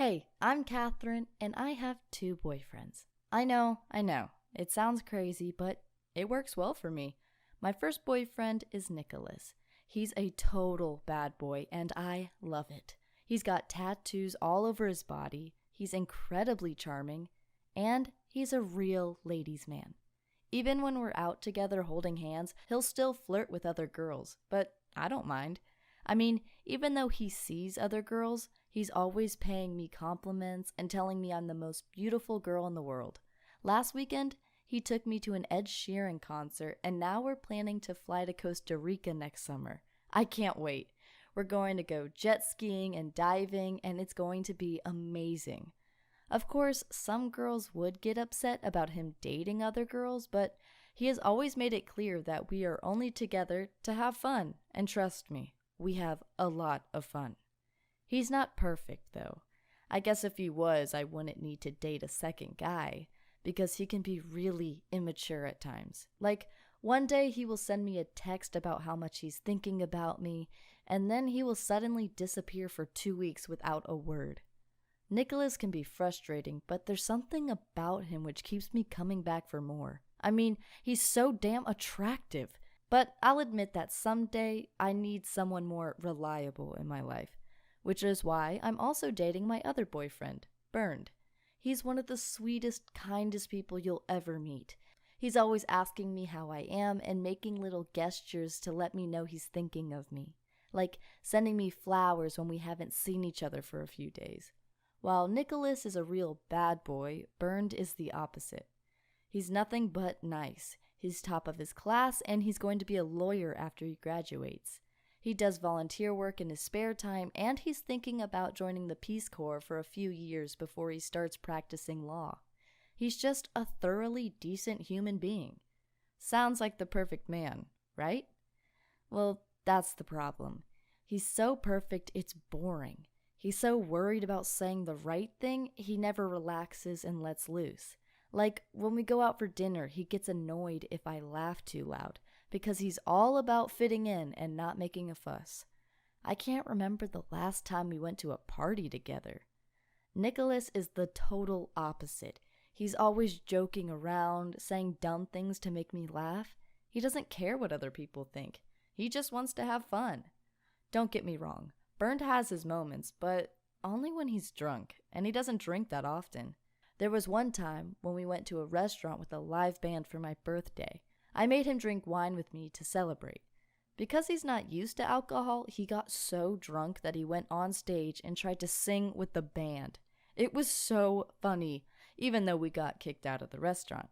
Hey, I'm Catherine, and I have two boyfriends. I know, it sounds crazy, but it works well for me. My first boyfriend is Nicholas. He's a total bad boy, and I love it. He's got tattoos all over his body, he's incredibly charming, and he's a real ladies' man. Even when we're out together holding hands, he'll still flirt with other girls, but I don't mind. I mean, even though he sees other girls, he's always paying me compliments and telling me I'm the most beautiful girl in the world. Last weekend, he took me to an Ed Sheeran concert, and now we're planning to fly to Costa Rica next summer. I can't wait. We're going to go jet skiing and diving, and it's going to be amazing. Of course, some girls would get upset about him dating other girls, but he has always made it clear that we are only together to have fun, and trust me, we have a lot of fun. He's not perfect, though. I guess if he was, I wouldn't need to date a second guy, because he can be really immature at times. Like, one day he will send me a text about how much he's thinking about me, and then he will suddenly disappear for 2 weeks without a word. Nicholas can be frustrating, but there's something about him which keeps me coming back for more. I mean, he's so damn attractive. But I'll admit that someday I need someone more reliable in my life, which is why I'm also dating my other boyfriend, Bernd. He's one of the sweetest, kindest people you'll ever meet. He's always asking me how I am and making little gestures to let me know he's thinking of me, like sending me flowers when we haven't seen each other for a few days. While Nicholas is a real bad boy, Bernd is the opposite. He's nothing but nice. He's top of his class, and he's going to be a lawyer after he graduates. He does volunteer work in his spare time, and he's thinking about joining the Peace Corps for a few years before he starts practicing law. He's just a thoroughly decent human being. Sounds like the perfect man, right? Well, that's the problem. He's so perfect, it's boring. He's so worried about saying the right thing, he never relaxes and lets loose. Like, when we go out for dinner, he gets annoyed if I laugh too loud, because he's all about fitting in and not making a fuss. I can't remember the last time we went to a party together. Nicholas is the total opposite. He's always joking around, saying dumb things to make me laugh. He doesn't care what other people think. He just wants to have fun. Don't get me wrong, Bernd has his moments, but only when he's drunk, and he doesn't drink that often. There was one time when we went to a restaurant with a live band for my birthday. I made him drink wine with me to celebrate. Because he's not used to alcohol, he got so drunk that he went on stage and tried to sing with the band. It was so funny, even though we got kicked out of the restaurant.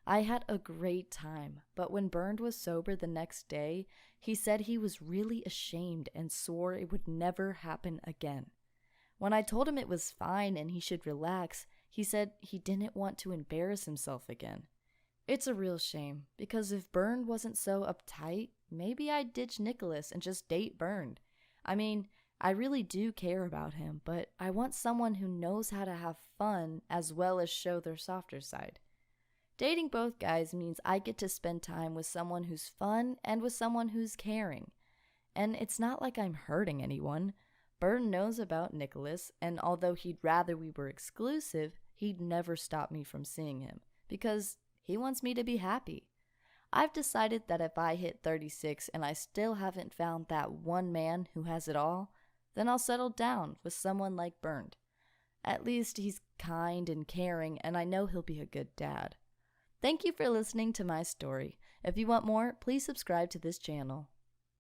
I had a great time, but when Bernd was sober the next day, he said he was really ashamed and swore it would never happen again. When I told him it was fine and he should relax, he said he didn't want to embarrass himself again. It's a real shame, because if Bernd wasn't so uptight, maybe I'd ditch Nicholas and just date Bernd. I mean, I really do care about him, but I want someone who knows how to have fun as well as show their softer side. Dating both guys means I get to spend time with someone who's fun and with someone who's caring. And it's not like I'm hurting anyone. Bernd knows about Nicholas, and although he'd rather we were exclusive, he'd never stop me from seeing him, because he wants me to be happy. I've decided that if I hit 36 and I still haven't found that one man who has it all, then I'll settle down with someone like Bernd. At least he's kind and caring, and I know he'll be a good dad. Thank you for listening to my story. If you want more, please subscribe to this channel.